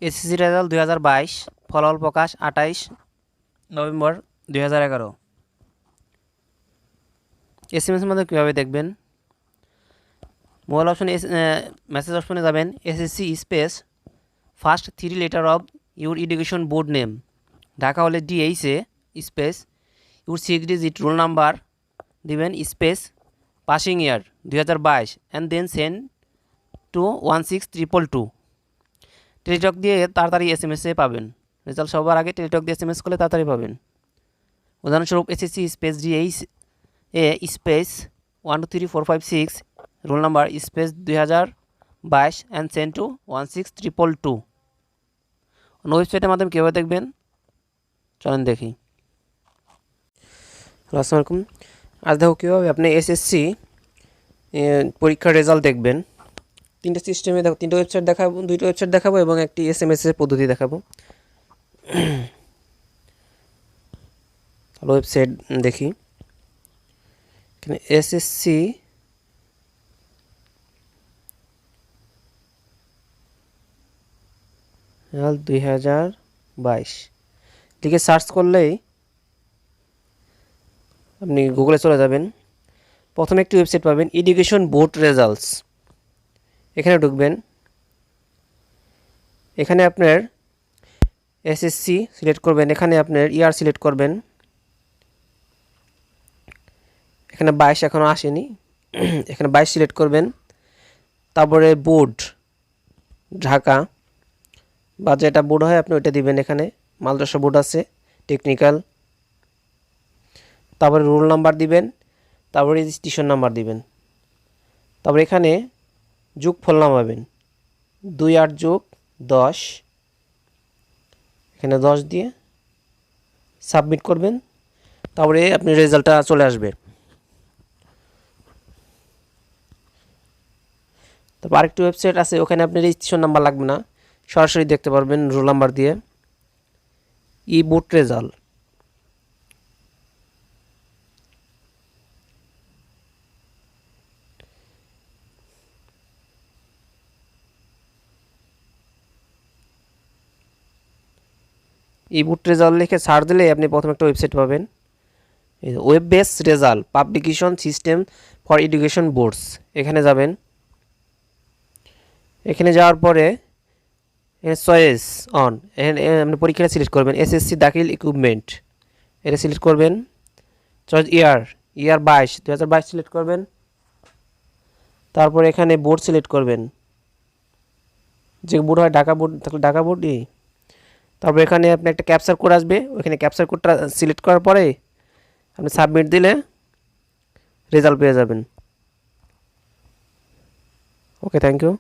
SSC result 2022, ফলাফল প্রকাশ 28 November 2011। এসএমএসের মধ্যে কীভাবে দেখবেন? মোবাইল অপশনে মেসেজ অপশনে যাবেন, SSC space first 3 letter of your education board name, Dhaka হলে DHA space your 6 digit roll number দিবেন space passing year 2022 and then send to 16222। Teletalk দিয়ে তাড়াতাড়ি এসএমএসে পাবেন। রেজাল্ট সবার আগে টেলিটক দিয়ে এসএমএস করলে তাড়াতাড়ি পাবেন। উদাহরণস্বরূপ SSC space DHA space 123456 roll number space 2022 and send to 16222। অন্য ওয়েবসাইটের মাধ্যমে কীভাবে দেখবেন চলেন দেখি। আসসালামু আলাইকুম। আজ দেখো কীভাবে আপনি এসএসসি পরীক্ষার রেজাল্ট দেখবেন। তিনটে সিস্টেমে দেখো, তিনটে ওয়েবসাইট দেখাবো, দুইটা ওয়েবসাইট দেখাবো এবং একটি এসএমএসের পদ্ধতি দেখাবো। ভালো ওয়েবসাইট দেখি। এখানে এসএসসি রেজাল্ট 2022 লিখে সার্চ করলেই আপনি গুগলে চলে যাবেন। প্রথমে একটি ওয়েবসাইট পাবেন, এডুকেশন বোর্ড রেজাল্টস। এখানে ঢুকবেন। এখানে আপনার এসএসসি সিলেক্ট করবেন, এখানে আপনার ইয়ার সিলেক্ট করবেন। এখানে 22 এখনও আসেনি, এখানে 22 সিলেক্ট করবেন। তারপরে বোর্ড ঢাকা বা যেটা বোর্ড হয় আপনি ওইটা দিবেন। এখানে মাদ্রাসা বোর্ড আছে, টেকনিক্যাল। তারপরে রোল নাম্বার দিবেন, তারপরে রেজিস্ট্রেশন নাম্বার দিবেন। তারপরে এখানে যোগফল নামাবেন, 28 যোগ 10, এখানে 10 দিয়ে সাবমিট করবেন। তারপরে আপনি রেজাল্টটা চলে আসবে। তারপর আরেকটি ওয়েবসাইট আছে, ওখানে আপনি রেজিস্ট্রেশন নাম্বার লাগবে না, সরাসরি দেখতে পারবেন রোল নাম্বার দিয়ে। ই বোর্ড রেজাল্ট। ই বোর্ড রেজাল্ট লিখে সার্চ দিলে আপনি প্রথমে একটা ওয়েবসাইট পাবেন, web base result publication system for education boards. এখানে যাবেন। এখানে যাওয়ার পরে চয়েস অন, আপনি পরীক্ষাটা সিলেক্ট করবেন। এসএসসি দাখিল ইকুইপমেন্ট এটা সিলেক্ট করবেন। চয়েস ইয়ার 2022 সিলেক্ট করবেন। তারপর এখানে বোর্ড সিলেক্ট করবেন, যে বোর্ড হয় ঢাকা বোর্ড থাকলে ঢাকা বোর্ডই। তারপর এখানে আপনি একটা ক্যাপচার কোড আসবে, ওইখানে ক্যাপচার কোডটা সিলেক্ট করার পরে আপনি সাবমিট দিলে রেজাল্ট পেয়ে যাবেন। ওকে, থ্যাংক ইউ।